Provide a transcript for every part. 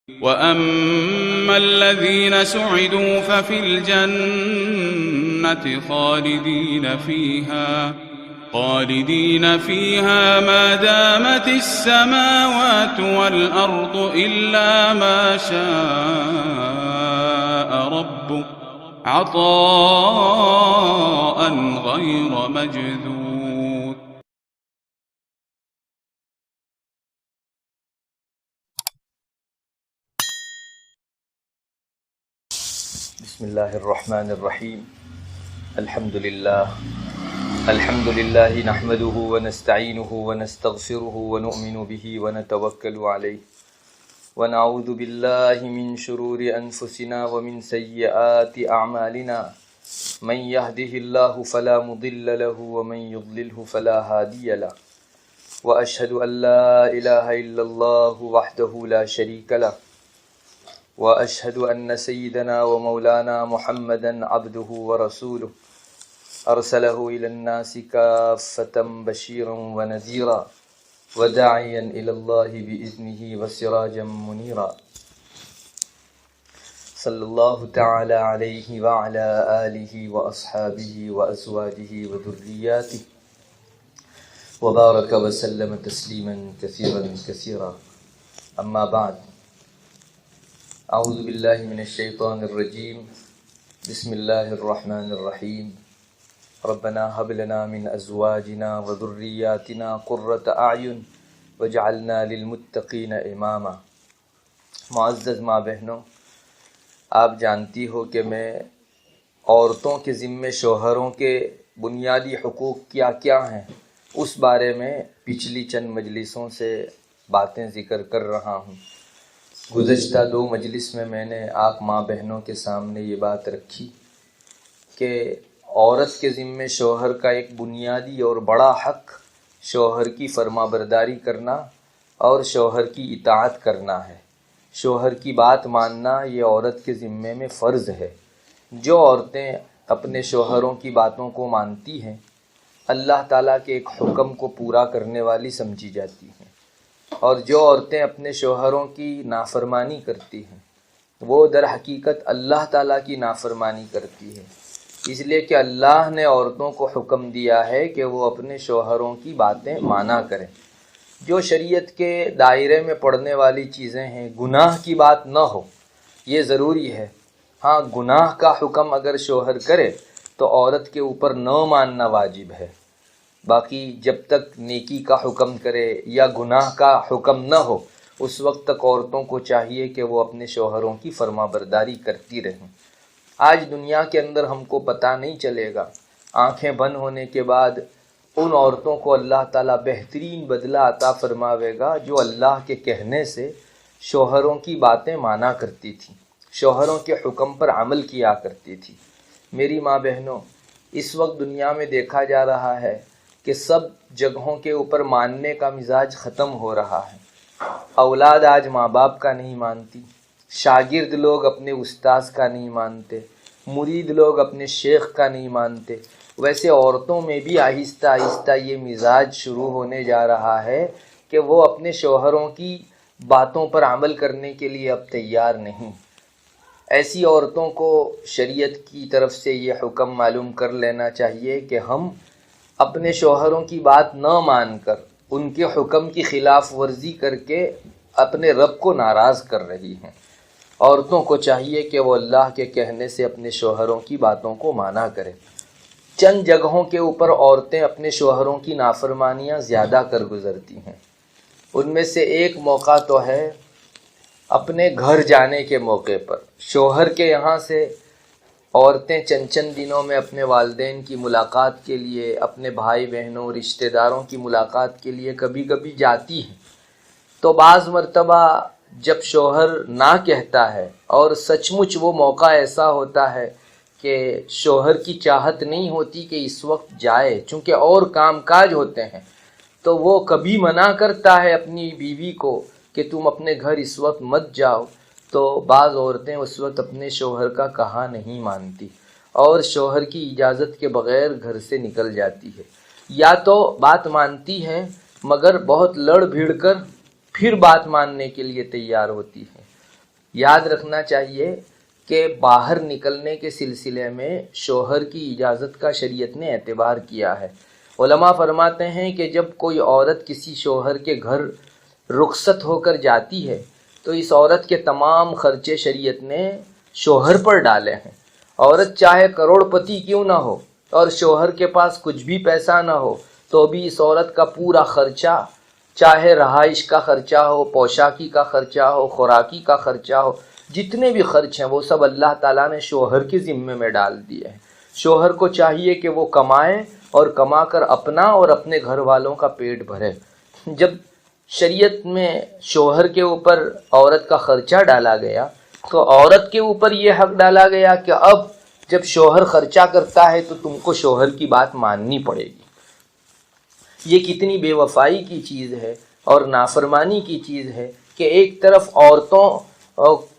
وَأَمَّا الَّذِينَ سُعِدُوا فَفِي الْجَنَّةِ خَالِدِينَ فِيهَا مَا دَامَتِ السَّمَاوَاتُ وَالْأَرْضُ إِلَّا مَا شَاءَ رَبُّكَ عَطَاءً غَيْرَ مَجْذُوذٍ. بسم اللہ الرحمن الرحیم. الحمد للہ نحمده ونستعینه ونستغفره ونؤمن به ونتوکل علیہ ونعوذ باللہ من شرور انفسنا ومن سیئات اعمالنا من يهده اللہ فلا مضل له ومن يضلله فلا هادی له واشهد ان لا الہ الا اللہ وحدہ لا شریک له وأشهد أن سيدنا ومولانا محمدا عبده ورسوله أرسله إلى الناس كافة بشيرا ونذيرا وداعيا إلى الله بإذنه وسراجا منيرا صلى الله تعالى عليه وعلى آله وأصحابه وأزواجه وذرياته وبارك وسلم تسليما كثيرا كثيرا. أما بعد، اعوذ باللہ من الشیطان الرجیم. بسم اللہ الرحمن الرحیم. ربنا هب لنا من ازواجنا وذریاتنا قرۃ اعین واجعلنا للمتقین اماما. معزز ماں بہنوں، آپ جانتی ہو کہ میں عورتوں کے ذمے شوہروں کے بنیادی حقوق کیا کیا ہیں اس بارے میں پچھلی چند مجلسوں سے باتیں ذکر کر رہا ہوں. گزشتہ 2 مجلس میں نے آپ ماں بہنوں کے سامنے یہ بات رکھی کہ عورت کے ذمے شوہر کا ایک بنیادی اور بڑا حق شوہر کی فرما برداری کرنا اور شوہر کی اطاعت کرنا ہے. شوہر کی بات ماننا یہ عورت کے ذمے میں فرض ہے. جو عورتیں اپنے شوہروں کی باتوں کو مانتی ہیں اللہ تعالیٰ کے ایک حکم کو پورا کرنے والی سمجھی جاتی ہیں، اور جو عورتیں اپنے شوہروں کی نافرمانی کرتی ہیں وہ در حقیقت اللہ تعالیٰ کی نافرمانی کرتی ہے، اس لیے کہ اللہ نے عورتوں کو حکم دیا ہے کہ وہ اپنے شوہروں کی باتیں مانا کریں. جو شریعت کے دائرے میں پڑنے والی چیزیں ہیں، گناہ کی بات نہ ہو، یہ ضروری ہے. ہاں، گناہ کا حکم اگر شوہر کرے تو عورت کے اوپر نہ ماننا واجب ہے. باقی جب تک نیکی کا حکم کرے یا گناہ کا حکم نہ ہو اس وقت تک عورتوں کو چاہیے کہ وہ اپنے شوہروں کی فرما برداری کرتی رہیں. آج دنیا کے اندر ہم کو پتہ نہیں چلے گا، آنکھیں بند ہونے کے بعد ان عورتوں کو اللہ تعالیٰ بہترین بدلہ عطا فرماوے گا جو اللہ کے کہنے سے شوہروں کی باتیں مانا کرتی تھیں، شوہروں کے حکم پر عمل کیا کرتی تھی. میری ماں بہنوں، اس وقت دنیا میں دیکھا جا رہا ہے کہ سب جگہوں کے اوپر ماننے کا مزاج ختم ہو رہا ہے. اولاد آج ماں باپ کا نہیں مانتی، شاگرد لوگ اپنے استاذ کا نہیں مانتے، مرید لوگ اپنے شیخ کا نہیں مانتے. ویسے عورتوں میں بھی آہستہ آہستہ یہ مزاج شروع ہونے جا رہا ہے کہ وہ اپنے شوہروں کی باتوں پر عمل کرنے کے لیے اب تیار نہیں. ایسی عورتوں کو شریعت کی طرف سے یہ حکم معلوم کر لینا چاہیے کہ ہم اپنے شوہروں کی بات نہ مان کر ان کے حکم کی خلاف ورزی کر کے اپنے رب کو ناراض کر رہی ہیں. عورتوں کو چاہیے کہ وہ اللہ کے کہنے سے اپنے شوہروں کی باتوں کو مانا کریں. چند جگہوں کے اوپر عورتیں اپنے شوہروں کی نافرمانیاں زیادہ کر گزرتی ہیں. ان میں سے ایک موقع تو ہے اپنے گھر جانے کے موقع پر. شوہر کے یہاں سے عورتیں چند دنوں میں اپنے والدین کی ملاقات کے لیے، اپنے بھائی بہنوں رشتہ داروں کی ملاقات کے لیے کبھی کبھی جاتی ہیں. تو بعض مرتبہ جب شوہر نہ کہتا ہے اور سچ مچ وہ موقع ایسا ہوتا ہے کہ شوہر کی چاہت نہیں ہوتی کہ اس وقت جائے چونکہ اور کام کاج ہوتے ہیں، تو وہ کبھی منع کرتا ہے اپنی بیوی کو کہ تم اپنے گھر اس وقت مت جاؤ. تو بعض عورتیں اس وقت اپنے شوہر کا کہا نہیں مانتی اور شوہر کی اجازت کے بغیر گھر سے نکل جاتی ہے. یا تو بات مانتی ہے مگر بہت لڑ بھیڑ کر پھر بات ماننے کے لیے تیار ہوتی ہے. یاد رکھنا چاہیے کہ باہر نکلنے کے سلسلے میں شوہر کی اجازت کا شریعت نے اعتبار کیا ہے۔ علماء فرماتے ہیں کہ جب کوئی عورت کسی شوہر کے گھر رخصت ہو کر جاتی ہے تو اس عورت کے تمام خرچے شریعت نے شوہر پر ڈالے ہیں۔ عورت چاہے کروڑ پتی کیوں نہ ہو اور شوہر کے پاس کچھ بھی پیسہ نہ ہو تو بھی اس عورت کا پورا خرچہ، چاہے رہائش کا خرچہ ہو، پوشاکی کا خرچہ ہو، خوراکی کا خرچہ ہو، جتنے بھی خرچ ہیں وہ سب اللہ تعالیٰ نے شوہر کے ذمے میں ڈال دیے ہیں۔ شوہر کو چاہیے کہ وہ کمائے اور کما کر اپنا اور اپنے گھر والوں کا پیٹ بھرے۔ جب شریعت میں شوہر کے اوپر عورت کا خرچہ ڈالا گیا تو عورت کے اوپر یہ حق ڈالا گیا کہ اب جب شوہر خرچہ کرتا ہے تو تم کو شوہر کی بات ماننی پڑے گی۔ یہ کتنی بے وفائی کی چیز ہے اور نافرمانی کی چیز ہے کہ ایک طرف عورتوں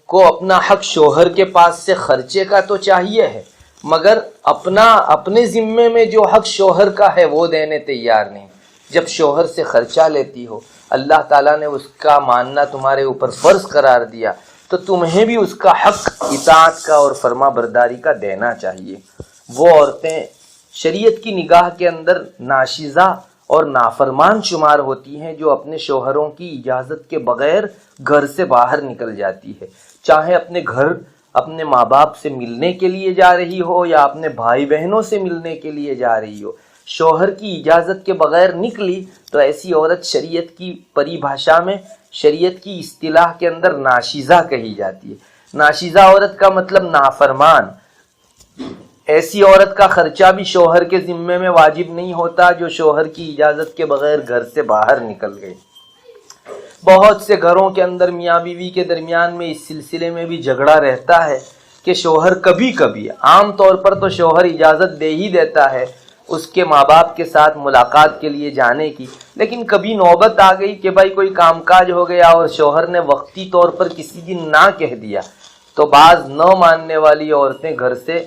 کو اپنا حق شوہر کے پاس سے خرچے کا تو چاہیے ہے، مگر اپنے ذمے میں جو حق شوہر کا ہے وہ دینے تیار نہیں۔ جب شوہر سے خرچہ لیتی ہو، اللہ تعالیٰ نے اس کا ماننا تمہارے اوپر فرض قرار دیا تو تمہیں بھی اس کا حق اطاعت کا اور فرما برداری کا دینا چاہیے۔ وہ عورتیں شریعت کی نگاہ کے اندر ناشیزہ اور نافرمان شمار ہوتی ہیں جو اپنے شوہروں کی اجازت کے بغیر گھر سے باہر نکل جاتی ہے، چاہے اپنے گھر اپنے ماں باپ سے ملنے کے لیے جا رہی ہو یا اپنے بھائی بہنوں سے ملنے کے لیے جا رہی ہو۔ شوہر کی اجازت کے بغیر نکلی تو ایسی عورت شریعت کی پریبھاشا میں، شریعت کی اصطلاح کے اندر ناشیزہ کہی جاتی ہے۔ ناشیزہ عورت کا مطلب نافرمان۔ ایسی عورت کا خرچہ بھی شوہر کے ذمے میں واجب نہیں ہوتا جو شوہر کی اجازت کے بغیر گھر سے باہر نکل گئی۔ بہت سے گھروں کے اندر میاں بیوی کے درمیان میں اس سلسلے میں بھی جھگڑا رہتا ہے کہ شوہر کبھی کبھی، عام طور پر تو شوہر اجازت دے ہی دیتا ہے اس کے ماں باپ کے ساتھ ملاقات کے لیے جانے کی، لیکن کبھی نوبت آ گئی کہ بھائی کوئی کام کاج ہو گیا اور شوہر نے وقتی طور پر کسی دن نہ کہہ دیا تو بعض نہ ماننے والی عورتیں گھر سے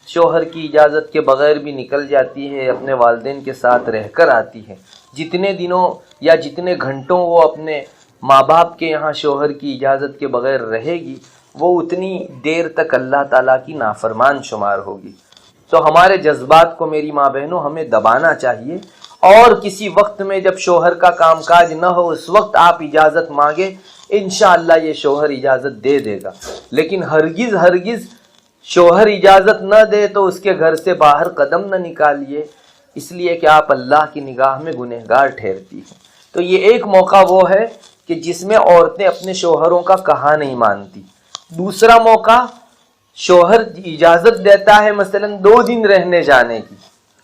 شوہر کی اجازت کے بغیر بھی نکل جاتی ہے، اپنے والدین کے ساتھ رہ کر آتی ہے۔ جتنے دنوں یا جتنے گھنٹوں وہ اپنے ماں باپ کے یہاں شوہر کی اجازت کے بغیر رہے گی وہ اتنی دیر تک اللہ تعالیٰ کی نافرمان شمار ہوگی۔ تو ہمارے جذبات کو میری ماں بہنوں ہمیں دبانا چاہیے، اور کسی وقت میں جب شوہر کا کام کاج نہ ہو اس وقت آپ اجازت مانگے، انشاءاللہ یہ شوہر اجازت دے دے گا، لیکن ہرگز شوہر اجازت نہ دے تو اس کے گھر سے باہر قدم نہ نکالیے، اس لیے کہ آپ اللہ کی نگاہ میں گنہگار ٹھہرتی ہیں۔ تو یہ ایک موقع وہ ہے کہ جس میں عورتیں اپنے شوہروں کا کہا نہیں مانتی۔ دوسرا موقع، شوہر اجازت دیتا ہے مثلا 2 دن رہنے جانے کی،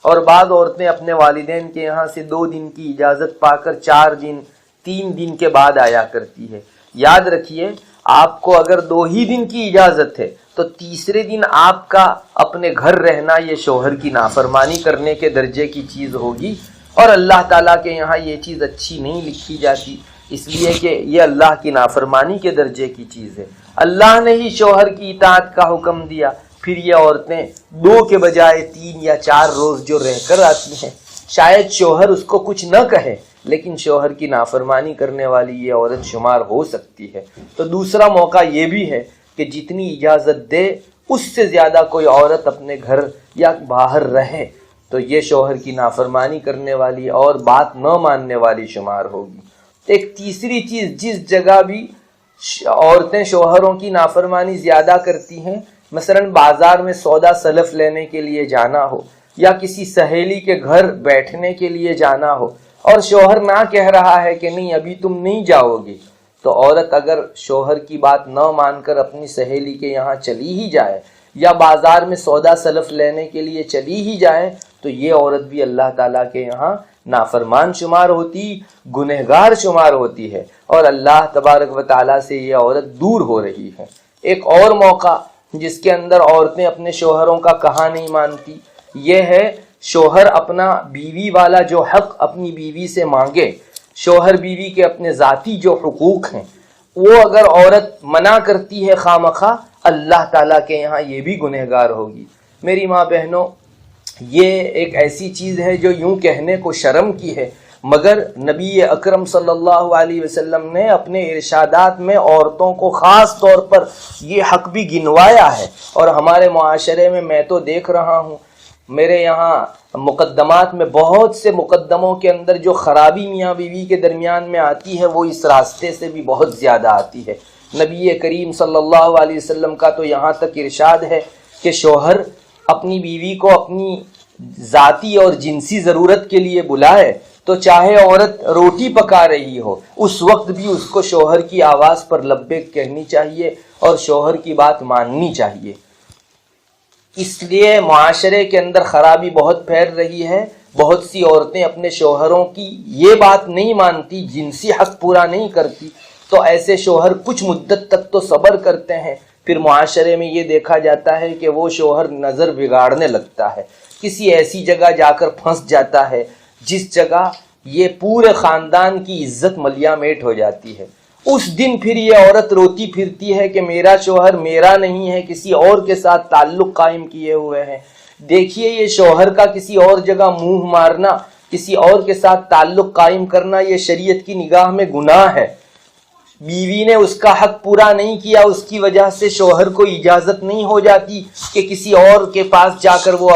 اور بعض عورتیں اپنے والدین کے یہاں سے 2 دن کی اجازت پا کر 4 دن 3 دن کے بعد آیا کرتی ہے۔ یاد رکھیے، آپ کو اگر 2 ہی دن کی اجازت ہے تو تیسرے دن آپ کا اپنے گھر رہنا یہ شوہر کی نافرمانی کرنے کے درجے کی چیز ہوگی، اور اللہ تعالیٰ کے یہاں یہ چیز اچھی نہیں لکھی جاتی، اس لیے کہ یہ اللہ کی نافرمانی کے درجے کی چیز ہے۔ اللہ نے ہی شوہر کی اطاعت کا حکم دیا، پھر یہ عورتیں 2 کے بجائے 3 یا 4 روز جو رہ کر آتی ہیں، شاید شوہر اس کو کچھ نہ کہے لیکن شوہر کی نافرمانی کرنے والی یہ عورت شمار ہو سکتی ہے۔ تو دوسرا موقع یہ بھی ہے کہ جتنی اجازت دے اس سے زیادہ کوئی عورت اپنے گھر یا باہر رہے تو یہ شوہر کی نافرمانی کرنے والی اور بات نہ ماننے والی شمار ہوگی۔ ایک تیسری چیز، جس جگہ بھی عورتیں شوہروں کی نافرمانی زیادہ کرتی ہیں، مثلا بازار میں سودا سلف لینے کے لیے جانا ہو یا کسی سہیلی کے گھر بیٹھنے کے لیے جانا ہو اور شوہر نہ کہہ رہا ہے کہ نہیں ابھی تم نہیں جاؤ گی، تو عورت اگر شوہر کی بات نہ مان کر اپنی سہیلی کے یہاں چلی ہی جائے یا بازار میں سودا سلف لینے کے لیے چلی ہی جائے تو یہ عورت بھی اللہ تعالیٰ کے یہاں نافرمان شمار ہوتی، گنہگار شمار ہوتی ہے، اور اللہ تبارک و تعالیٰ سے یہ عورت دور ہو رہی ہے۔ ایک اور موقع جس کے اندر عورتیں اپنے شوہروں کا کہا نہیں مانتی، یہ ہے شوہر اپنا بیوی والا جو حق اپنی بیوی سے مانگے، شوہر بیوی کے اپنے ذاتی جو حقوق ہیں وہ اگر عورت منع کرتی ہے خواہ اللہ تعالیٰ کے یہاں یہ بھی گنہگار ہوگی۔ میری ماں بہنوں، یہ ایک ایسی چیز ہے جو یوں کہنے کو شرم کی ہے، مگر نبی اکرم صلی اللہ علیہ وسلم نے اپنے ارشادات میں عورتوں کو خاص طور پر یہ حق بھی گنوایا ہے. اور ہمارے معاشرے میں تو دیکھ رہا ہوں، میرے یہاں مقدمات میں بہت سے مقدموں کے اندر جو خرابی میاں بیوی کے درمیان میں آتی ہے وہ اس راستے سے بھی بہت زیادہ آتی ہے. نبی کریم صلی اللہ علیہ وسلم کا تو یہاں تک ارشاد ہے کہ شوہر اپنی بیوی کو اپنی ذاتی اور جنسی ضرورت کے لیے بلائے تو چاہے عورت روٹی پکا رہی ہو اس وقت بھی اس کو شوہر کی آواز پر لبیک کہنی چاہیے اور شوہر کی بات ماننی چاہیے. اس لیے معاشرے کے اندر خرابی بہت پھیل رہی ہے. بہت سی عورتیں اپنے شوہروں کی یہ بات نہیں مانتی، جنسی حق پورا نہیں کرتی، تو ایسے شوہر کچھ مدت تک تو صبر کرتے ہیں، پھر معاشرے میں یہ دیکھا جاتا ہے کہ وہ شوہر نظر بگاڑنے لگتا ہے، کسی ایسی جگہ جا کر پھنس جاتا ہے جس جگہ یہ پورے خاندان کی عزت ملیہ میٹ ہو جاتی ہے. اس دن پھر یہ عورت روتی پھرتی ہے کہ میرا شوہر میرا نہیں ہے، کسی اور کے ساتھ تعلق قائم کیے ہوئے ہیں. دیکھیے یہ شوہر کا کسی اور جگہ منہ مارنا، کسی اور کے ساتھ تعلق قائم کرنا یہ شریعت کی نگاہ میں گناہ ہے. بیوی نے اس کا حق پورا نہیں کیا، اس کی وجہ سے شوہر کو اجازت نہیں ہو جاتی کہ کسی اور کے پاس جا کر وہ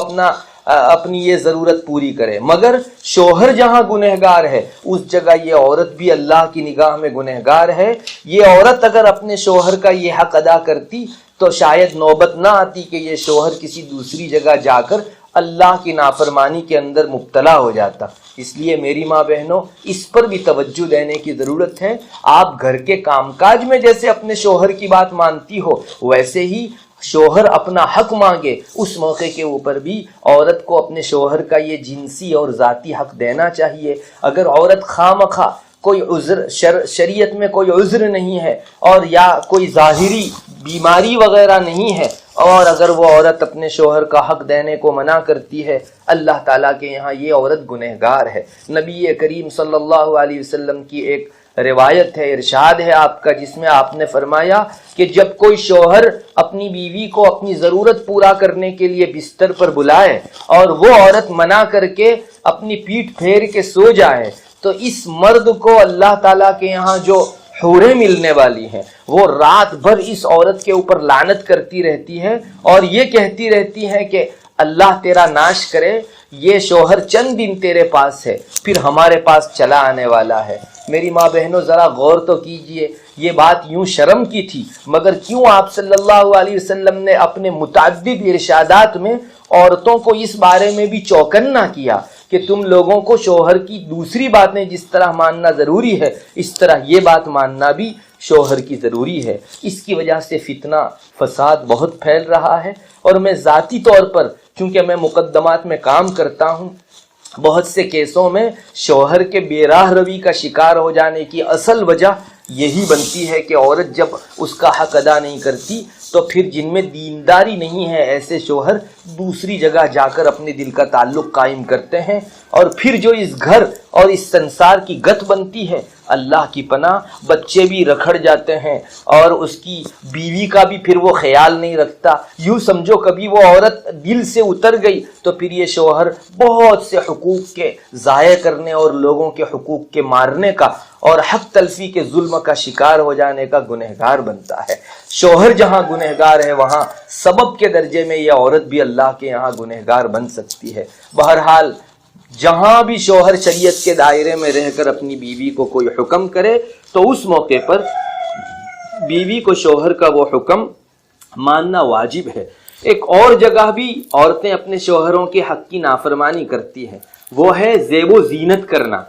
اپنی یہ ضرورت پوری کرے. مگر شوہر جہاں گنہگار ہے اس جگہ یہ عورت بھی اللہ کی نگاہ میں گنہگار ہے. یہ عورت اگر اپنے شوہر کا یہ حق ادا کرتی تو شاید نوبت نہ آتی کہ یہ شوہر کسی دوسری جگہ جا کر اللہ کی نافرمانی کے اندر مبتلا ہو جاتا. اس لیے میری ماں بہنوں اس پر بھی توجہ دینے کی ضرورت ہے. آپ گھر کے کام کاج میں جیسے اپنے شوہر کی بات مانتی ہو ویسے ہی شوہر اپنا حق مانگے اس موقع کے اوپر بھی عورت کو اپنے شوہر کا یہ جنسی اور ذاتی حق دینا چاہیے. اگر عورت خواہ کوئی عذر شریعت میں کوئی عذر نہیں ہے اور یا کوئی ظاہری بیماری وغیرہ نہیں ہے اور اگر وہ عورت اپنے شوہر کا حق دینے کو منع کرتی ہے، اللہ تعالیٰ کے یہاں یہ عورت گنہگار ہے. نبی کریم صلی اللہ علیہ وسلم کی ایک روایت ہے، ارشاد ہے آپ کا، جس میں آپ نے فرمایا کہ جب کوئی شوہر اپنی بیوی کو اپنی ضرورت پورا کرنے کے لیے بستر پر بلائے اور وہ عورت منع کر کے اپنی پیٹھ پھیر کے سو جائے تو اس مرد کو اللہ تعالیٰ کے یہاں جو حوریں ملنے والی ہیں وہ رات بھر اس عورت کے اوپر لعنت کرتی رہتی ہے اور یہ کہتی رہتی ہے کہ اللہ تیرا ناش کرے، یہ شوہر چند دن تیرے پاس ہے پھر ہمارے پاس چلا آنے والا ہے. میری ماں بہنوں ذرا غور تو کیجئے، یہ بات یوں شرم کی تھی مگر کیوں آپ صلی اللہ علیہ وسلم نے اپنے متعدد ارشادات میں عورتوں کو اس بارے میں بھی چوکنا کیا کہ تم لوگوں کو شوہر کی دوسری باتیں جس طرح ماننا ضروری ہے اس طرح یہ بات ماننا بھی شوہر کی ضروری ہے. اس کی وجہ سے فتنہ فساد بہت پھیل رہا ہے. اور میں ذاتی طور پر چونکہ میں مقدمات میں کام کرتا ہوں، بہت سے کیسوں میں شوہر کے بے راہ روی کا شکار ہو جانے کی اصل وجہ یہی بنتی ہے کہ عورت جب اس کا حق ادا نہیں کرتی تو پھر جن میں دینداری نہیں ہے ایسے شوہر دوسری جگہ جا کر اپنے دل کا تعلق قائم کرتے ہیں اور پھر جو اس گھر اور اس سنسار کی گت بنتی ہے، اللہ کی پناہ، بچے بھی رکھڑ جاتے ہیں اور اس کی بیوی کا بھی پھر وہ خیال نہیں رکھتا. یوں سمجھو کبھی وہ عورت دل سے اتر گئی تو پھر یہ شوہر بہت سے حقوق کے ضائع کرنے اور لوگوں کے حقوق کے مارنے کا اور حق تلفی کے ظلم کا شکار ہو جانے کا گنہگار بنتا ہے. شوہر جہاں گنہگار ہے وہاں سبب کے درجے میں یہ عورت بھی اللہ کے یہاں گنہگار بن سکتی ہے. بہرحال جہاں بھی شوہر شریعت کے دائرے میں رہ کر اپنی بیوی کو کوئی حکم کرے تو اس موقع پر بیوی کو شوہر کا وہ حکم ماننا واجب ہے. ایک اور جگہ بھی عورتیں اپنے شوہروں کے حق کی نافرمانی کرتی ہیں، وہ ہے زیب و زینت کرنا.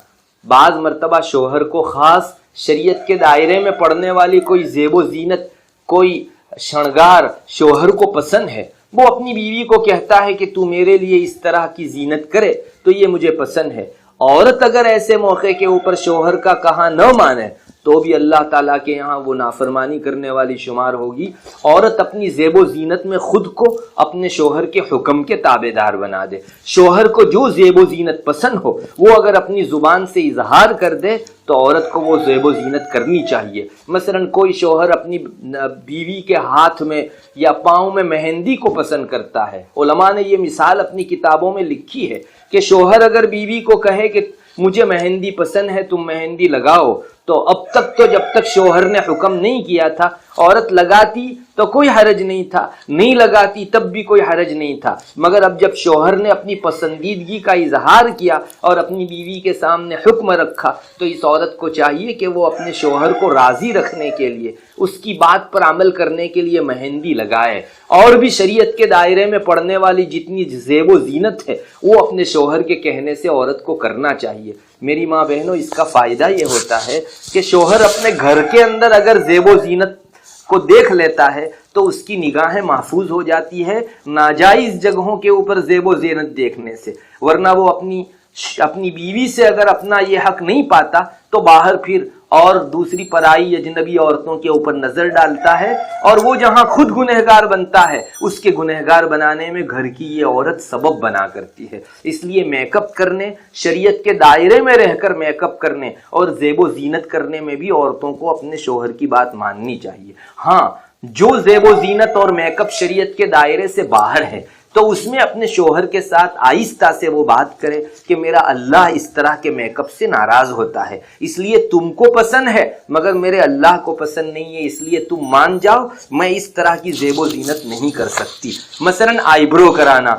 بعض مرتبہ شوہر کو خاص شریعت کے دائرے میں پڑنے والی کوئی زیب و زینت، کوئی شنگار شوہر کو پسند ہے. وہ اپنی بیوی کو کہتا ہے کہ تو میرے لیے اس طرح کی زینت کرے تو یہ مجھے پسند ہے. عورت اگر ایسے موقع کے اوپر شوہر کا کہا نہ مانے تو بھی اللہ تعالیٰ کے یہاں وہ نافرمانی کرنے والی شمار ہوگی. عورت اپنی زیب و زینت میں خود کو اپنے شوہر کے حکم کے تابع دار بنا دے. شوہر کو جو زیب و زینت پسند ہو وہ اگر اپنی زبان سے اظہار کر دے تو عورت کو وہ زیب و زینت کرنی چاہیے. مثلا کوئی شوہر اپنی بیوی کے ہاتھ میں یا پاؤں میں مہندی کو پسند کرتا ہے. علماء نے یہ مثال اپنی کتابوں میں لکھی ہے کہ شوہر اگر بیوی کو کہے کہ مجھے مہندی پسند ہے تم مہندی لگاؤ، تو اب تک تو جب تک شوہر نے حکم نہیں کیا تھا عورت لگاتی تو کوئی حرج نہیں تھا، نہیں لگاتی تب بھی کوئی حرج نہیں تھا، مگر اب جب شوہر نے اپنی پسندیدگی کا اظہار کیا اور اپنی بیوی کے سامنے حکم رکھا تو اس عورت کو چاہیے کہ وہ اپنے شوہر کو راضی رکھنے کے لیے، اس کی بات پر عمل کرنے کے لیے مہندی لگائے، اور بھی شریعت کے دائرے میں پڑنے والی جتنی زیب و زینت ہے وہ اپنے شوہر کے کہنے سے عورت کو کرنا چاہیے۔ میری ماں بہنوں، اس کا فائدہ یہ ہوتا ہے کہ شوہر اپنے گھر کے اندر اگر زیب و زینت کو دیکھ لیتا ہے تو اس کی نگاہیں محفوظ ہو جاتی ہے ناجائز جگہوں کے اوپر زیب و زینت دیکھنے سے، ورنہ وہ اپنی بیوی سے اگر اپنا یہ حق نہیں پاتا تو باہر پھر اور دوسری پرائی اجنبی عورتوں کے اوپر نظر ڈالتا ہے، اور وہ جہاں خود گنہگار بنتا ہے اس کے گنہگار بنانے میں گھر کی یہ عورت سبب بنا کرتی ہے۔ اس لیے میک اپ کرنے، شریعت کے دائرے میں رہ کر میک اپ کرنے اور زیب و زینت کرنے میں بھی عورتوں کو اپنے شوہر کی بات ماننی چاہیے۔ ہاں، جو زیب و زینت اور میک اپ شریعت کے دائرے سے باہر ہے تو اس میں اپنے شوہر کے ساتھ آہستہ سے وہ بات کرے کہ میرا اللہ اس طرح کے میک اپ سے ناراض ہوتا ہے، اس لیے تم کو پسند ہے مگر میرے اللہ کو پسند نہیں ہے، اس لیے تم مان جاؤ میں اس طرح کی زیب و زینت نہیں کر سکتی۔ مثلاً آئی برو کرانا،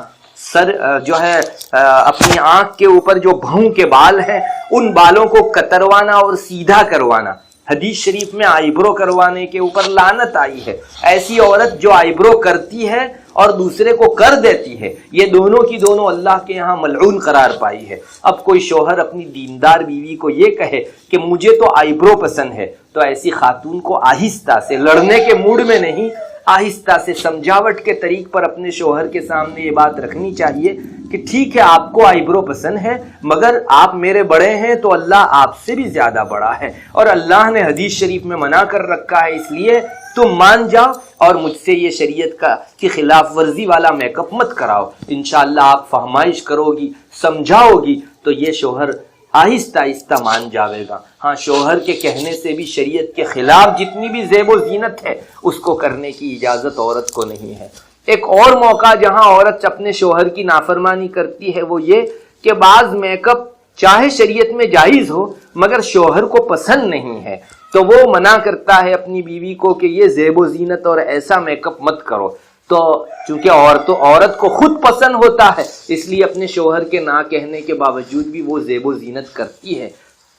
سر جو ہے اپنی آنکھ کے اوپر جو بھوں کے بال ہیں ان بالوں کو کتروانا اور سیدھا کروانا۔ حدیث شریف میں آئی برو کروانے کے اوپر لعنت آئی ہے۔ ایسی عورت جو آئی برو کرتی ہے اور دوسرے کو کر دیتی ہے، یہ دونوں کی دونوں اللہ کے یہاں ملعون قرار پائی ہے۔ اب کوئی شوہر اپنی دیندار بیوی کو یہ کہے کہ مجھے تو آئی برو پسند ہے، تو ایسی خاتون کو آہستہ سے، لڑنے کے موڈ میں نہیں، آہستہ سے سمجھاوٹ کے طریق پر اپنے شوہر کے سامنے یہ بات رکھنی چاہیے کہ ٹھیک ہے آپ کو آئی برو پسند ہے مگر آپ میرے بڑے ہیں تو اللہ آپ سے بھی زیادہ بڑا ہے، اور اللہ نے حدیث شریف میں منع کر رکھا ہے، اس لیے تم مان جاؤ اور مجھ سے یہ شریعت کی خلاف ورزی والا میک اپ مت کراؤ۔ انشاءاللہ آپ فہمائش کرو گی، سمجھاؤ گی تو یہ شوہر آہستہ آہستہ مان جاوے گا۔ ہاں، شوہر کے کہنے سے بھی شریعت کے خلاف جتنی بھی زیب و زینت ہے اس کو کرنے کی اجازت عورت کو نہیں ہے۔ ایک اور موقع جہاں عورت اپنے شوہر کی نافرمانی کرتی ہے وہ یہ کہ بعض میک اپ چاہے شریعت میں جائز ہو مگر شوہر کو پسند نہیں ہے تو وہ منع کرتا ہے اپنی بیوی کو کہ یہ زیب و زینت اور ایسا میک اپ مت کرو، تو چونکہ عورت کو خود پسند ہوتا ہے اس لیے اپنے شوہر کے نہ کہنے کے باوجود بھی وہ زیب و زینت کرتی ہے۔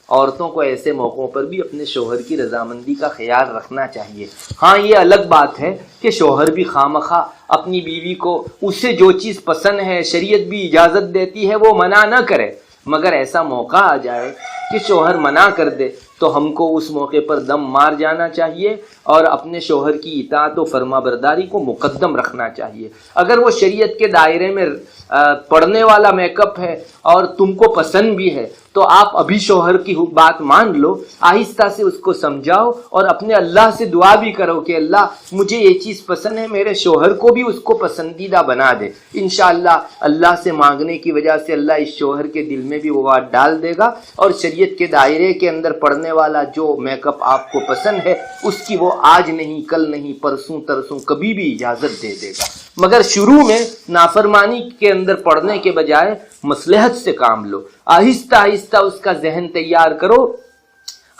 عورتوں کو ایسے موقعوں پر بھی اپنے شوہر کی رضامندی کا خیال رکھنا چاہیے۔ ہاں، یہ الگ بات ہے کہ شوہر بھی خواہ اپنی بیوی کو اسے جو چیز پسند ہے شریعت بھی اجازت دیتی ہے وہ منع نہ کرے، مگر ایسا موقع آ جائے کہ شوہر منع کر دے تو ہم کو اس موقع پر دم مار جانا چاہیے اور اپنے شوہر کی اطاعت و فرما برداری کو مقدم رکھنا چاہیے۔ اگر وہ شریعت کے دائرے میں پڑنے والا میک اپ ہے اور تم کو پسند بھی ہے تو آپ ابھی شوہر کی بات مان لو، آہستہ سے اس کو سمجھاؤ اور اپنے اللہ سے دعا بھی کرو کہ اللہ مجھے یہ چیز پسند ہے، میرے شوہر کو بھی اس کو پسندیدہ بنا دے۔ انشاءاللہ اللہ سے مانگنے کی وجہ سے اللہ اس شوہر کے دل میں بھی وہ بات ڈال دے گا اور شریعت کے دائرے کے اندر پڑنے والا جو میک اپ آپ کو پسند ہے اس کی وہ آج نہیں، کل نہیں، پرسوں ترسوں کبھی بھی اجازت دے دے گا۔ مگر شروع میں نافرمانی کے اندر پڑنے کے بجائے مصلحت سے کام لو، آہستہ آہستہ اس کا ذہن تیار کرو۔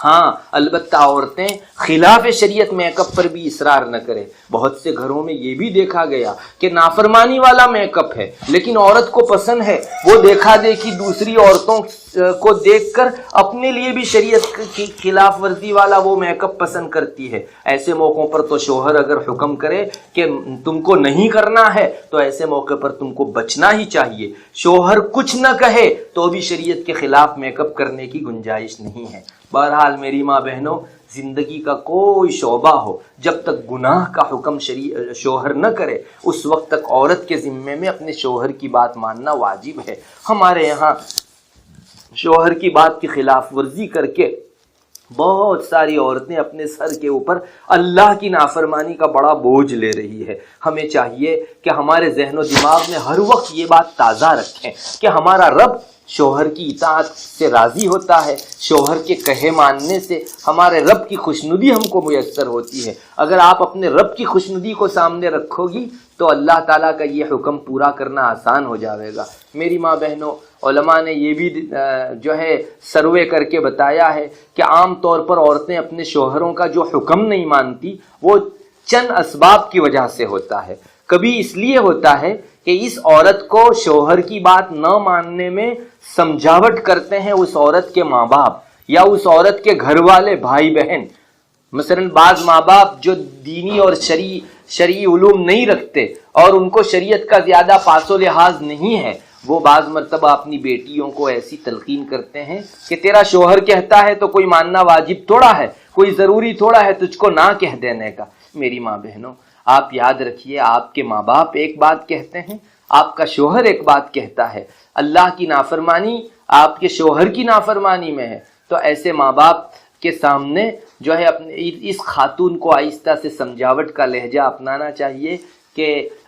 ہاں، البتہ عورتیں خلاف شریعت میک اپ پر بھی اصرار نہ کرے۔ بہت سے گھروں میں یہ بھی دیکھا گیا کہ نافرمانی والا میک اپ ہے لیکن عورت کو پسند ہے، وہ دیکھا دیکھی دوسری عورتوں کو دیکھ کر اپنے لیے بھی شریعت کی خلاف ورزی والا وہ میک اپ پسند کرتی ہے۔ ایسے موقعوں پر تو شوہر اگر حکم کرے کہ تم کو نہیں کرنا ہے تو ایسے موقع پر تم کو بچنا ہی چاہیے۔ شوہر کچھ نہ کہے تو بھی شریعت کے خلاف میک اپ کرنے کی گنجائش نہیں ہے۔ بہرحال میری ماں بہنوں، زندگی کا کوئی شعبہ ہو جب تک گناہ کا حکم شوہر نہ کرے اس وقت تک عورت کے ذمے میں اپنے شوہر کی بات ماننا واجب ہے۔ ہمارے یہاں شوہر کی بات کی خلاف ورزی کر کے بہت ساری عورتیں اپنے سر کے اوپر اللہ کی نافرمانی کا بڑا بوجھ لے رہی ہے۔ ہمیں چاہیے کہ ہمارے ذہن و دماغ میں ہر وقت یہ بات تازہ رکھیں کہ ہمارا رب شوہر کی اطاعت سے راضی ہوتا ہے، شوہر کے کہے ماننے سے ہمارے رب کی خوشنودی ہم کو میسر ہوتی ہے۔ اگر آپ اپنے رب کی خوشنودی کو سامنے رکھو گی تو اللہ تعالیٰ کا یہ حکم پورا کرنا آسان ہو جائے گا۔ میری ماں بہنوں، علماء نے یہ بھی سروے کر کے بتایا ہے کہ عام طور پر عورتیں اپنے شوہروں کا جو حکم نہیں مانتی وہ چند اسباب کی وجہ سے ہوتا ہے۔ کبھی اس لیے ہوتا ہے کہ اس عورت کو شوہر کی بات نہ ماننے میں سمجھاوٹ کرتے ہیں اس عورت کے ماں باپ یا اس عورت کے گھر والے بھائی بہن۔ مثلا بعض ماں باپ جو دینی اور شرعی علوم نہیں رکھتے اور ان کو شریعت کا زیادہ پاس و لحاظ نہیں ہے، وہ بعض مرتبہ اپنی بیٹیوں کو ایسی تلقین کرتے ہیں کہ تیرا شوہر کہتا ہے تو کوئی ماننا واجب تھوڑا ہے، کوئی ضروری تھوڑا ہے تجھ کو نہ کہہ دینے کا۔ میری ماں بہنوں، آپ یاد رکھیے، آپ کے ماں باپ ایک بات کہتے ہیں، آپ کا شوہر ایک بات کہتا ہے، اللہ کی نافرمانی آپ کے شوہر کی نافرمانی میں ہے، تو ایسے ماں باپ کے سامنے جو ہے اپنے اس خاتون کو آہستہ سے سمجھاوٹ کا لہجہ اپنانا چاہیے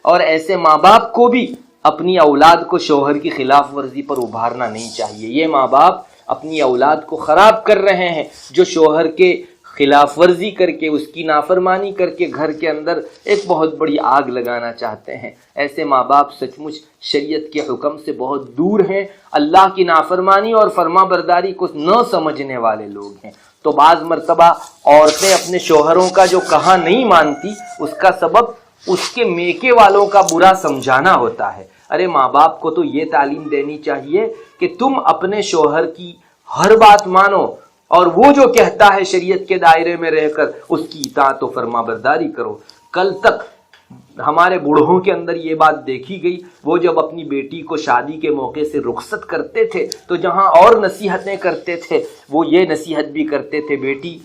اور ایسے ماں باپ کو بھی اپنی اولاد کو شوہر کی خلاف ورزی پر ابھارنا نہیں چاہیے۔ یہ ماں باپ اپنی اولاد کو خراب کر رہے ہیں جو شوہر کے خلاف ورزی کر کے، اس کی نافرمانی کر کے گھر کے اندر ایک بہت بڑی آگ لگانا چاہتے ہیں۔ ایسے ماں باپ سچ مچ شریعت کے حکم سے بہت دور ہیں، اللہ کی نافرمانی اور فرما برداری کو نہ سمجھنے والے لوگ ہیں۔ تو بعض مرتبہ عورتیں اپنے شوہروں کا جو کہا نہیں مانتی، اس کا سبب اس کے میکے والوں کا برا سمجھانا ہوتا ہے۔ ارے ماں باپ کو تو یہ تعلیم دینی چاہیے کہ تم اپنے شوہر کی ہر بات مانو اور وہ جو کہتا ہے شریعت کے دائرے میں رہ کر اس کی اطاعت و فرما برداری کرو۔ کل تک ہمارے بوڑھوں کے اندر یہ بات دیکھی گئی، وہ جب اپنی بیٹی کو شادی کے موقع سے رخصت کرتے تھے تو جہاں اور نصیحتیں کرتے تھے وہ یہ نصیحت بھی کرتے تھے، بیٹی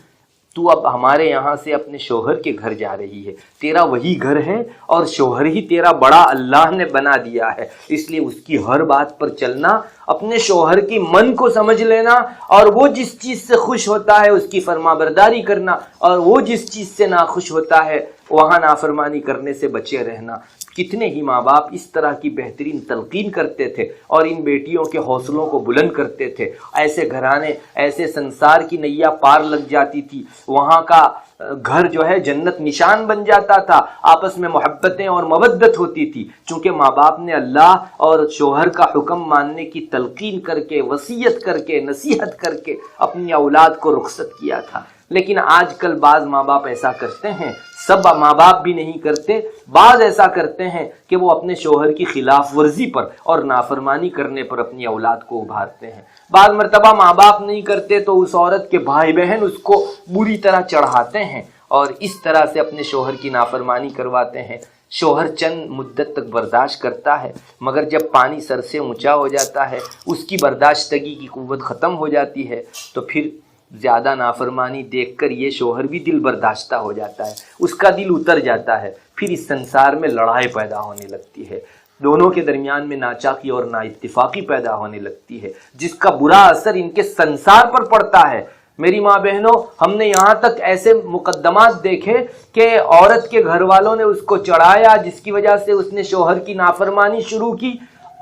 تو اب ہمارے یہاں سے اپنے شوہر کے گھر جا رہی ہے، تیرا وہی گھر ہے اور شوہر ہی تیرا بڑا اللہ نے بنا دیا ہے، اس لیے اس کی ہر بات پر چلنا، اپنے شوہر کی من کو سمجھ لینا اور وہ جس چیز سے خوش ہوتا ہے اس کی فرما برداری کرنا اور وہ جس چیز سے ناخوش ہوتا ہے وہاں نافرمانی کرنے سے بچے رہنا۔ کتنے ہی ماں باپ اس طرح کی بہترین تلقین کرتے تھے اور ان بیٹیوں کے حوصلوں کو بلند کرتے تھے۔ ایسے گھرانے، ایسے سنسار کی نیا پار لگ جاتی تھی، وہاں کا گھر جو ہے جنت نشان بن جاتا تھا، آپس میں محبتیں اور مودت ہوتی تھی، چونکہ ماں باپ نے اللہ اور شوہر کا حکم ماننے کی تلقین کر کے، وصیت کر کے، نصیحت کر کے اپنی اولاد کو رخصت کیا تھا۔ لیکن آج کل بعض ماں باپ ایسا کرتے ہیں، سب ماں باپ بھی نہیں کرتے، بعض ایسا کرتے ہیں کہ وہ اپنے شوہر کی خلاف ورزی پر اور نافرمانی کرنے پر اپنی اولاد کو ابھارتے ہیں۔ بعض مرتبہ ماں باپ نہیں کرتے تو اس عورت کے بھائی بہن اس کو بری طرح چڑھاتے ہیں اور اس طرح سے اپنے شوہر کی نافرمانی کرواتے ہیں۔ شوہر چند مدت تک برداشت کرتا ہے، مگر جب پانی سر سے اونچا ہو جاتا ہے، اس کی برداشتگی کی قوت ختم ہو جاتی ہے، تو پھر زیادہ نافرمانی دیکھ کر یہ شوہر بھی دل برداشتہ ہو جاتا ہے، اس کا دل اتر جاتا ہے، پھر اس سنسار میں لڑائی پیدا ہونے لگتی ہے، دونوں کے درمیان میں ناچاقی اور نا اتفاقی پیدا ہونے لگتی ہے، جس کا برا اثر ان کے سنسار پر پڑتا ہے۔ میری ماں بہنوں، ہم نے یہاں تک ایسے مقدمات دیکھے کہ عورت کے گھر والوں نے اس کو چڑھایا جس کی وجہ سے اس نے شوہر کی نافرمانی شروع کی،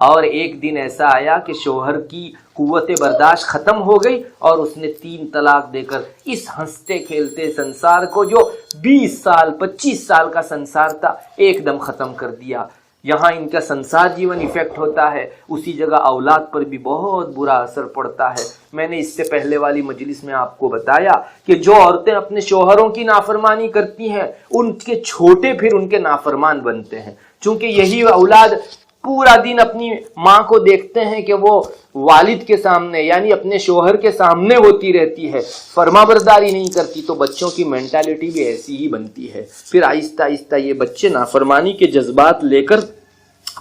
اور ایک دن ایسا آیا کہ شوہر کی قوت برداشت ختم ہو گئی اور اس نے 3 طلاق دے کر اس ہنستے کھیلتے سنسار کو، جو 20 سال 25 سال کا سنسار تھا، ایک دم ختم کر دیا۔ یہاں ان کا سنسار جیون ایفیکٹ ہوتا ہے، اسی جگہ اولاد پر بھی بہت برا اثر پڑتا ہے۔ میں نے اس سے پہلے والی مجلس میں آپ کو بتایا کہ جو عورتیں اپنے شوہروں کی نافرمانی کرتی ہیں ان کے چھوٹے پھر ان کے نافرمان بنتے ہیں، چونکہ یہی اولاد پورا دن اپنی ماں کو دیکھتے ہیں کہ وہ والد کے سامنے یعنی اپنے شوہر کے سامنے ہوتی رہتی ہے، فرما برداری نہیں کرتی، تو بچوں کی مینٹالٹی بھی ایسی ہی بنتی ہے، پھر آہستہ آہستہ یہ بچے نافرمانی کے جذبات لے کر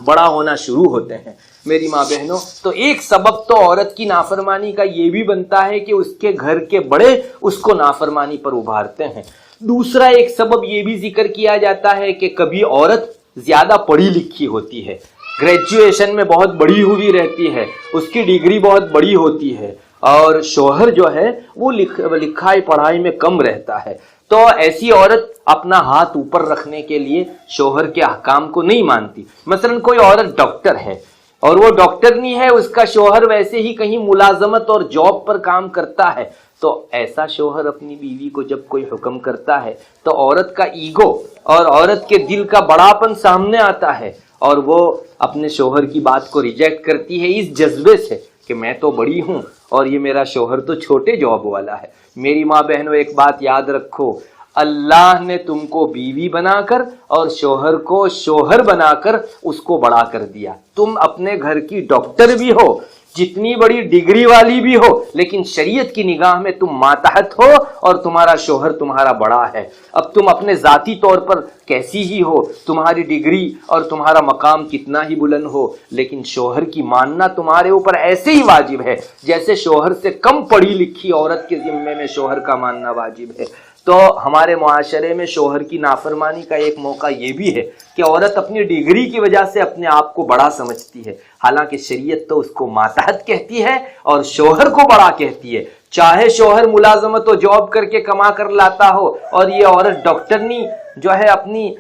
بڑا ہونا شروع ہوتے ہیں۔ میری ماں بہنوں، تو ایک سبب تو عورت کی نافرمانی کا یہ بھی بنتا ہے کہ اس کے گھر کے بڑے اس کو نافرمانی پر ابھارتے ہیں۔ دوسرا ایک سبب یہ بھی ذکر کیا جاتا ہے کہ کبھی عورت زیادہ پڑھی لکھی ہوتی ہے، گریجویشن میں بہت بڑی ہوئی رہتی ہے، اس کی ڈگری بہت بڑی ہوتی ہے، اور شوہر جو ہے وہ لکھائی پڑھائی میں کم رہتا ہے، تو ایسی عورت اپنا ہاتھ اوپر رکھنے کے لیے شوہر کے احکام کو نہیں مانتی۔ مثلا کوئی عورت ڈاکٹر ہے، اور وہ ڈاکٹر نہیں ہے، اس کا شوہر ویسے ہی کہیں ملازمت اور جاب پر کام کرتا ہے، تو ایسا شوہر اپنی بیوی کو جب کوئی حکم کرتا ہے تو عورت کا ایگو اور عورت کے دل کا بڑاپن سامنے آتا ہے، اور وہ اپنے شوہر کی بات کو ریجیکٹ کرتی ہے اس جذبے سے کہ میں تو بڑی ہوں اور یہ میرا شوہر تو چھوٹے جاب والا ہے۔ میری ماں بہنوں، ایک بات یاد رکھو، اللہ نے تم کو بیوی بنا کر اور شوہر کو شوہر بنا کر اس کو بڑا کر دیا۔ تم اپنے گھر کی ڈاکٹر بھی ہو، جتنی بڑی ڈگری والی بھی ہو، لیکن شریعت کی نگاہ میں تم ماتحت ہو اور تمہارا شوہر تمہارا بڑا ہے۔ اب تم اپنے ذاتی طور پر کیسی ہی ہو، تمہاری ڈگری اور تمہارا مقام کتنا ہی بلند ہو، لیکن شوہر کی ماننا تمہارے اوپر ایسے ہی واجب ہے جیسے شوہر سے کم پڑھی لکھی عورت کے ذمے میں شوہر کا ماننا واجب ہے۔ تو ہمارے معاشرے میں شوہر کی نافرمانی کا ایک موقع یہ بھی ہے کہ عورت اپنی ڈگری کی وجہ سے اپنے آپ کو بڑا سمجھتی ہے، حالانکہ شریعت تو اس کو ماتحت کہتی ہے اور شوہر کو بڑا کہتی ہے۔ چاہے شوہر ملازمت و جاب کر کے کما کر لاتا ہو اور یہ عورت ڈاکٹرنی جو ہے اپنی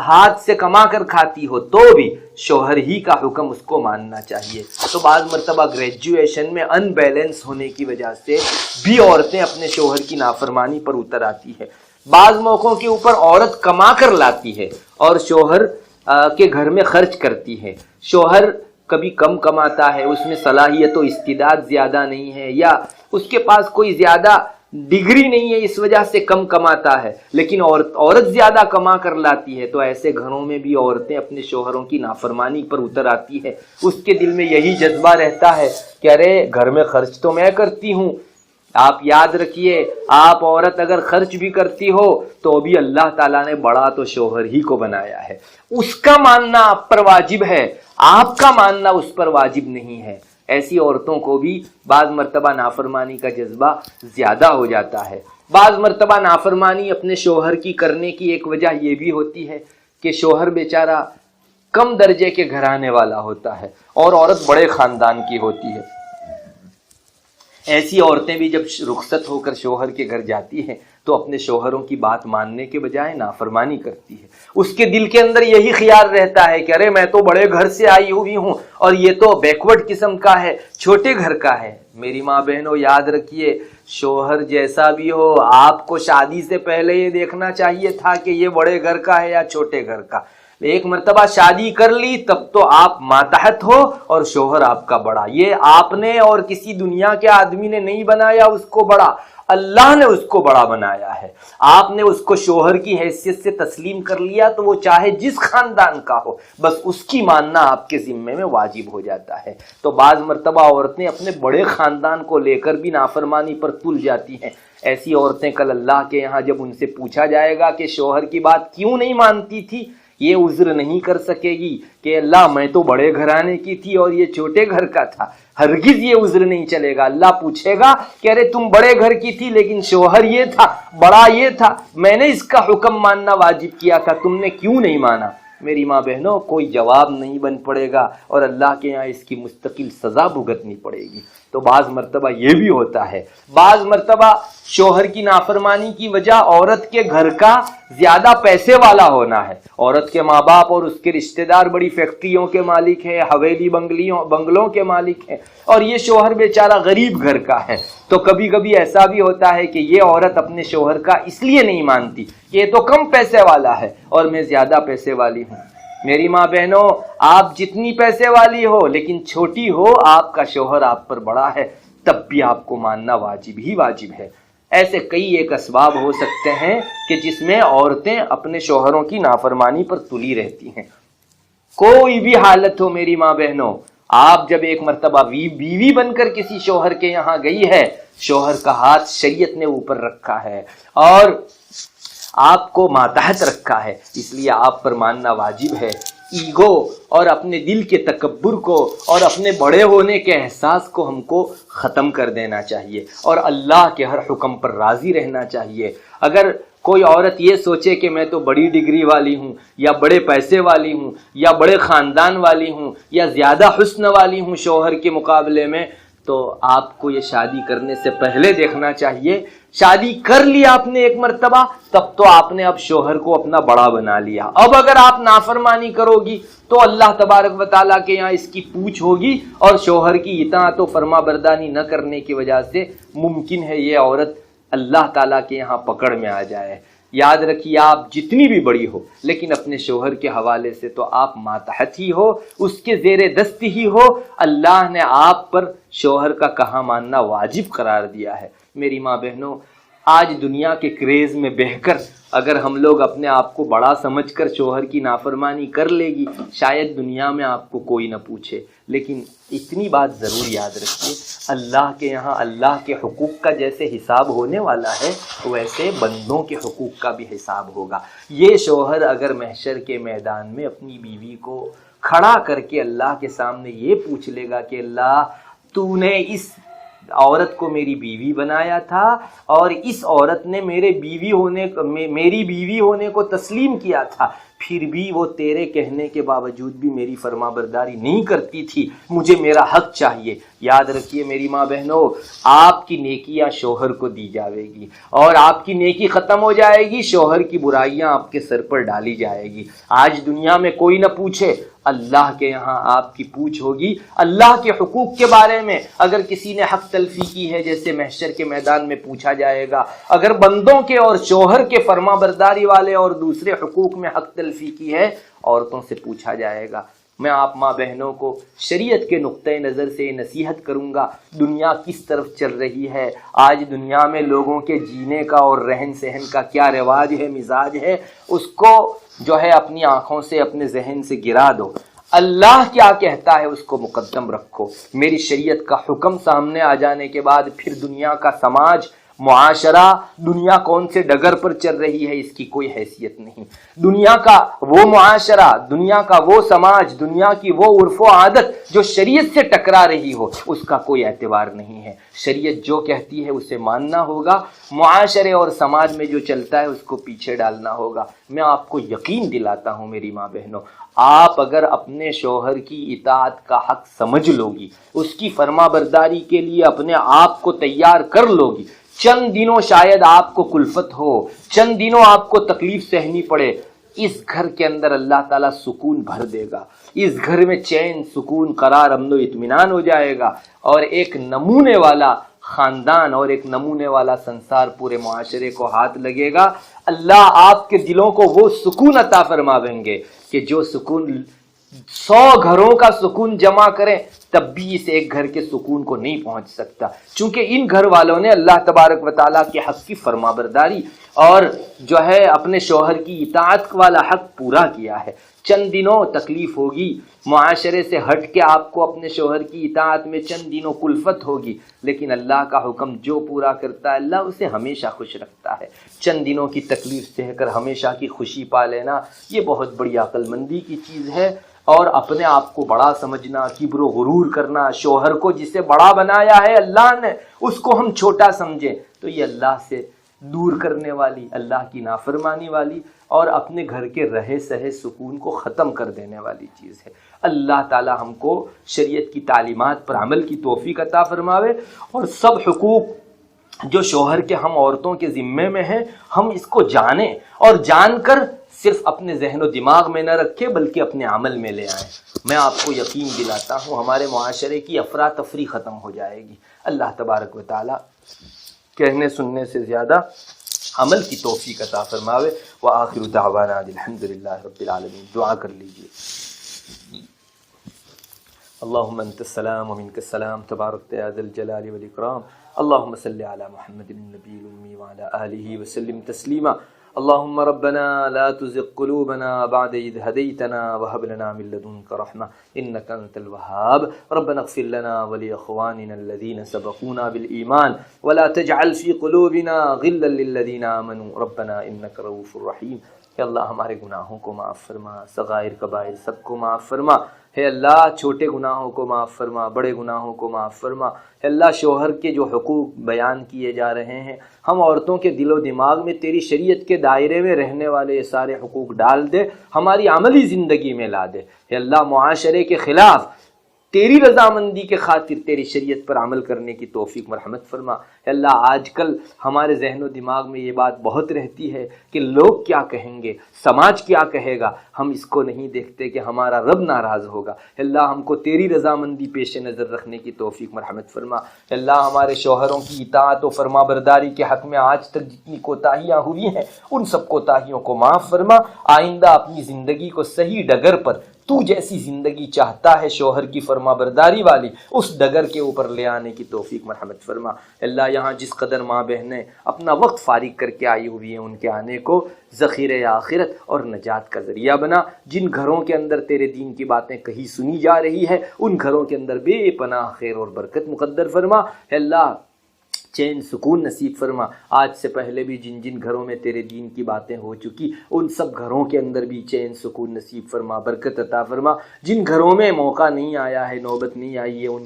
ہاتھ سے کما کر کھاتی ہو، تو بھی شوہر ہی کا حکم اس کو ماننا چاہیے۔ تو بعض مرتبہ گریجویشن میں ان بیلنس ہونے کی وجہ سے بھی عورتیں اپنے شوہر کی نافرمانی پر اتر آتی ہے۔ بعض موقعوں کے اوپر عورت کما کر لاتی ہے اور شوہر کے گھر میں خرچ کرتی ہے۔ شوہر کبھی کم کماتا ہے، اس میں صلاحیت و استعداد زیادہ نہیں ہے، یا اس کے پاس کوئی زیادہ ڈگری نہیں ہے، اس وجہ سے کم کماتا ہے، لیکن عورت زیادہ کما کر لاتی ہے، تو ایسے گھروں میں بھی عورتیں اپنے شوہروں کی نافرمانی پر اتر آتی ہے۔ اس کے دل میں یہی جذبہ رہتا ہے کہ ارے گھر میں خرچ تو میں کرتی ہوں۔ آپ یاد رکھیے، آپ عورت اگر خرچ بھی کرتی ہو تو بھی اللہ تعالیٰ نے بڑا تو شوہر ہی کو بنایا ہے، اس کا ماننا آپ پر واجب ہے، آپ کا ماننا اس پر واجب نہیں ہے۔ ایسی عورتوں کو بھی بعض مرتبہ نافرمانی کا جذبہ زیادہ ہو جاتا ہے۔ بعض مرتبہ نافرمانی اپنے شوہر کی کرنے کی ایک وجہ یہ بھی ہوتی ہے کہ شوہر بیچارہ کم درجے کے گھرانے والا ہوتا ہے اور عورت بڑے خاندان کی ہوتی ہے۔ ایسی عورتیں بھی جب رخصت ہو کر شوہر کے گھر جاتی ہیں تو اپنے شوہروں کی بات ماننے کے بجائے نافرمانی کرتی ہے۔ اس کے دل کے اندر یہی خیال رہتا ہے کہ ارے میں تو بڑے گھر سے آئی ہوئی ہوں اور یہ تو بیکورڈ قسم کا ہے، چھوٹے گھر کا ہے۔ میری ماں بہنوں، یاد رکھیے، شوہر جیسا بھی ہو، آپ کو شادی سے پہلے یہ دیکھنا چاہیے تھا کہ یہ بڑے گھر کا ہے یا چھوٹے گھر کا۔ ایک مرتبہ شادی کر لی تب تو آپ ماتحت ہو اور شوہر آپ کا بڑا۔ یہ آپ نے اور کسی دنیا کے آدمی نے نہیں بنایا اس کو بڑا، اللہ نے اس کو بڑا بنایا ہے۔ آپ نے اس کو شوہر کی حیثیت سے تسلیم کر لیا تو وہ چاہے جس خاندان کا ہو، بس اس کی ماننا آپ کے ذمے میں واجب ہو جاتا ہے۔ تو بعض مرتبہ عورتیں اپنے بڑے خاندان کو لے کر بھی نافرمانی پر تل جاتی ہیں۔ ایسی عورتیں کل اللہ کے یہاں جب ان سے پوچھا جائے گا کہ شوہر کی بات کیوں نہیں مانتی تھی، یہ عذر نہیں کر سکے گی کہ اللہ میں تو بڑے گھرانے کی تھی اور یہ چھوٹے گھر کا تھا۔ ہرگز یہ عذر نہیں چلے گا۔ اللہ پوچھے گا کہ ارے تم بڑے گھر کی تھی لیکن شوہر یہ تھا، بڑا یہ تھا، میں نے اس کا حکم ماننا واجب کیا تھا، تم نے کیوں نہیں مانا؟ میری ماں بہنوں، کوئی جواب نہیں بن پڑے گا اور اللہ کے یہاں اس کی مستقل سزا بھگتنی پڑے گی۔ تو بعض مرتبہ یہ بھی ہوتا ہے، بعض مرتبہ شوہر کی نافرمانی کی وجہ عورت کے گھر کا زیادہ پیسے والا ہونا ہے۔ عورت کے ماں باپ اور اس کے رشتہ دار بڑی فیکٹریوں کے مالک ہیں، حویلی بنگلوں کے مالک ہیں، اور یہ شوہر بیچارہ غریب گھر کا ہے۔ تو کبھی کبھی ایسا بھی ہوتا ہے کہ یہ عورت اپنے شوہر کا اس لیے نہیں مانتی کہ یہ تو کم پیسے والا ہے اور میں زیادہ پیسے والی ہوں۔ میری ماں بہنوں، آپ جتنی پیسے والی ہو لیکن چھوٹی ہو، آپ کا شوہر آپ پر بڑا ہے، تب بھی آپ کو ماننا واجب ہی واجب ہے۔ ایسے کئی ایک اسباب ہو سکتے ہیں کہ جس میں عورتیں اپنے شوہروں کی نافرمانی پر تلی رہتی ہیں۔ کوئی بھی حالت ہو میری ماں بہنوں، آپ جب ایک مرتبہ بیوی بن کر کسی شوہر کے یہاں گئی ہے، شوہر کا ہاتھ شریعت نے اوپر رکھا ہے اور آپ کو ماتحت رکھا ہے، اس لیے آپ پر ماننا واجب ہے۔ ایگو اور اپنے دل کے تکبر کو اور اپنے بڑے ہونے کے احساس کو ہم کو ختم کر دینا چاہیے اور اللہ کے ہر حکم پر راضی رہنا چاہیے۔ اگر کوئی عورت یہ سوچے کہ میں تو بڑی ڈگری والی ہوں یا بڑے پیسے والی ہوں یا بڑے خاندان والی ہوں یا زیادہ حسن والی ہوں شوہر کے مقابلے میں، تو آپ کو یہ شادی کرنے سے پہلے دیکھنا چاہیے. شادی کر لیا آپ نے ایک مرتبہ، تب تو آپ نے اب شوہر کو اپنا بڑا بنا لیا. اب اگر آپ نافرمانی کرو گی تو اللہ تبارک و تعالیٰ کے یہاں اس کی پوچھ ہوگی، اور شوہر کی اطاعت و فرما برداری نہ کرنے کی وجہ سے ممکن ہے یہ عورت اللہ تعالیٰ کے یہاں پکڑ میں آ جائے. یاد رکھیے، آپ جتنی بھی بڑی ہو لیکن اپنے شوہر کے حوالے سے تو آپ ماتحت ہی ہو، اس کے زیر دست ہی ہو. اللہ نے آپ پر شوہر کا کہا ماننا واجب قرار دیا ہے. میری ماں بہنوں، آج دنیا کے کریز میں بہہ کر اگر ہم لوگ اپنے آپ کو بڑا سمجھ کر شوہر کی نافرمانی کر لے گی، شاید دنیا میں آپ کو کوئی نہ پوچھے. لیکن اتنی بات ضرور یاد رکھیے، اللہ کے یہاں اللہ کے حقوق کا جیسے حساب ہونے والا ہے، ویسے بندوں کے حقوق کا بھی حساب ہوگا. یہ شوہر اگر محشر کے میدان میں اپنی بیوی کو کھڑا کر کے اللہ کے سامنے یہ پوچھ لے گا کہ اللہ، تو نے اس عورت کو میری بیوی بنایا تھا اور اس عورت نے میری بیوی ہونے کو تسلیم کیا تھا، پھر بھی وہ تیرے کہنے کے باوجود بھی میری فرما برداری نہیں کرتی تھی، مجھے میرا حق چاہیے. یاد رکھیے میری ماں بہنوں، آپ کی نیکیاں شوہر کو دی جائے گی اور آپ کی نیکی ختم ہو جائے گی، شوہر کی برائیاں آپ کے سر پر ڈالی جائے گی. آج دنیا میں کوئی نہ پوچھے، اللہ کے یہاں آپ کی پوچھ ہوگی. اللہ کے حقوق کے بارے میں اگر کسی نے حق تلفی کی ہے، جیسے محشر کے میدان میں پوچھا جائے گا. اگر بندوں کے اور شوہر کے فرما برداری والے اور دوسرے حقوق میں حق تلفی کی ہے، عورتوں سے پوچھا جائے گا. میں آپ ماں بہنوں کو شریعت کے نقطۂ نظر سے نصیحت کروں گا، دنیا کس طرف چل رہی ہے. آج دنیا میں لوگوں کے جینے کا اور رہن سہن کا کیا رواج ہے، مزاج ہے، اس کو جو ہے اپنی آنکھوں سے، اپنے ذہن سے گرا دو. اللہ کیا کہتا ہے اس کو مقدم رکھو. میری شریعت کا حکم سامنے آ جانے کے بعد پھر دنیا کا سماج، معاشرہ، دنیا کون سے ڈگر پر چل رہی ہے، اس کی کوئی حیثیت نہیں. دنیا کا وہ معاشرہ، دنیا کا وہ سماج، دنیا کی وہ عرف و عادت جو شریعت سے ٹکرا رہی ہو، اس کا کوئی اعتبار نہیں ہے. شریعت جو کہتی ہے اسے ماننا ہوگا، معاشرے اور سماج میں جو چلتا ہے اس کو پیچھے ڈالنا ہوگا. میں آپ کو یقین دلاتا ہوں میری ماں بہنوں، آپ اگر اپنے شوہر کی اطاعت کا حق سمجھ لو گی، اس کی فرما برداری کے لیے اپنے آپ کو تیار کر لو گی، چند دنوں شاید آپ کو کلفت ہو، چند دنوں آپ کو تکلیف سہنی پڑے، اس گھر کے اندر اللہ تعالیٰ سکون بھر دے گا. اس گھر میں چین، سکون، قرار، امن و اطمینان ہو جائے گا، اور ایک نمونے والا خاندان اور ایک نمونے والا سنسار پورے معاشرے کو ہاتھ لگے گا. اللہ آپ کے دلوں کو وہ سکون عطا فرمائیں گے کہ جو سکون 100 گھروں کا سکون جمع کریں تب بھی اس ایک گھر کے سکون کو نہیں پہنچ سکتا، چونکہ ان گھر والوں نے اللہ تبارک و تعالیٰ کے حق کی فرما برداری اور جو ہے اپنے شوہر کی اطاعت والا حق پورا کیا ہے. چند دنوں تکلیف ہوگی، معاشرے سے ہٹ کے آپ کو اپنے شوہر کی اطاعت میں چند دنوں کلفت ہوگی، لیکن اللہ کا حکم جو پورا کرتا ہے اللہ اسے ہمیشہ خوش رکھتا ہے. چند دنوں کی تکلیف سہ کر ہمیشہ کی خوشی پا لینا یہ بہت بڑی عقل مندی کی چیز ہے. اور اپنے آپ کو بڑا سمجھنا، کبر و غرور کرنا، شوہر کو جسے بڑا بنایا ہے اللہ نے اس کو ہم چھوٹا سمجھیں، تو یہ اللہ سے دور کرنے والی، اللہ کی نافرمانی والی اور اپنے گھر کے رہے سہے سکون کو ختم کر دینے والی چیز ہے. اللہ تعالی ہم کو شریعت کی تعلیمات پر عمل کی توفیق عطا فرماوے، اور سب حقوق جو شوہر کے ہم عورتوں کے ذمے میں ہیں ہم اس کو جانیں، اور جان کر صرف اپنے ذہن و دماغ میں نہ رکھے بلکہ اپنے عمل میں لے آئیں. میں آپ کو یقین دلاتا ہوں ہمارے معاشرے کی افراتفری ختم ہو جائے گی. اللہ تبارک و تعالی کہنے سننے سے زیادہ عمل کی توفیق عطا فرماوے. وآخر دعوانا الحمدللہ رب العالمین. دعا کر لیجیے. اللہم انت السلام ومنک السلام تبارک یا ذا الجلال والاکرام. اللہم صلی علی محمد النبی الامی وعلی آلہ وسلم تسلیما. اللهم ربنا لا تزغ قلوبنا بعد إذ هديتنا وهب لنا من لدنك رحمة إنك أنت الوهاب. ربنا اغفر لنا ولإخواننا الذين سبقونا بالإيمان ولا تجعل في قلوبنا غلا للذين آمنوا ربنا إنك رؤوف رحيم. اے اللہ ہمارے گناہوں کو معاف فرما، صغائر کبائر سب کو معاف فرما. ہے اللہ چھوٹے گناہوں کو معاف فرما، بڑے گناہوں کو معاف فرما. ہے اللہ شوہر کے جو حقوق بیان کیے جا رہے ہیں ہم عورتوں کے دل و دماغ میں تیری شریعت کے دائرے میں رہنے والے یہ سارے حقوق ڈال دے، ہماری عملی زندگی میں لا دے. ہے اللہ معاشرے کے خلاف تیری رضامندی کے خاطر تیری شریعت پر عمل کرنے کی توفیق مرحمت فرما۔ اے اللہ آج کل ہمارے ذہن و دماغ میں یہ بات بہت رہتی ہے کہ لوگ کیا کہیں گے، سماج کیا کہے گا، ہم اس کو نہیں دیکھتے کہ ہمارا رب ناراض ہوگا۔ اے اللہ ہم کو تیری رضامندی پیش نظر رکھنے کی توفیق مرحمت فرما۔ اے اللہ ہمارے شوہروں کی اطاعت و فرما برداری کے حق میں آج تک جتنی کوتاہیاں ہوئی ہیں ان سب کوتاہیوں کو معاف فرما۔ آئندہ اپنی زندگی کو صحیح ڈگر پر تو جیسی زندگی چاہتا ہے شوہر کی فرما برداری والی اس ڈگر کے اوپر لے آنے کی توفیق مرحمت فرما۔ اللہ یہاں جس قدر ماں بہنیں اپنا وقت فارغ کر کے آئی ہوئی ہیں ان کے آنے کو ذخیرہ آخرت اور نجات کا ذریعہ بنا۔ جن گھروں کے اندر تیرے دین کی باتیں کہیں سنی جا رہی ہے ان گھروں کے اندر بے پناہ خیر اور برکت مقدر فرما۔ اللہ چین سکون نصیب فرما۔ آج سے پہلے بھی جن جن گھروں میں تیرے دین کی باتیں ہو چکی ان سب گھروں کے اندر بھی چین سکون نصیب فرما، برکت عطا فرما۔ جن گھروں میں موقع نہیں آیا ہے، نوبت نہیں آئی ہے، ان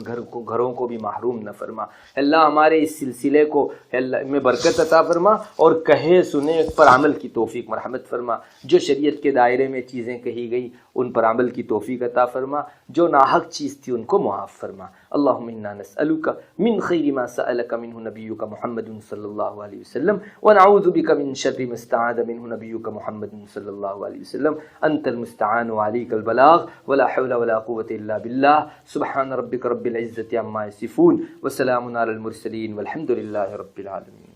گھروں کو بھی محروم نہ فرما۔ اللہ ہمارے اس سلسلے کو اللہ میں برکت عطا فرما اور کہے سنے پر عمل کی توفیق مرحمت فرما۔ جو شریعت کے دائرے میں چیزیں کہی گئی ان پر عمل کی توفیق عطا فرما، جو ناحق چیز تھی ان کو معاف فرما۔ اللہم انا نسألک من خیر ما سألک منہ نبیک محمد صلی اللہ علیہ وسلم ونعوذ بک من شر ما استعاذ منہ نبیک محمد صلی اللہ علیہ وسلم۔ انت المستعان وعلیک البلاغ ولا حول ولا قوة الا باللہ۔ سبحان ربک رب العزة عما یصفون وسلام علی المرسلین والحمد للہ رب العالمین۔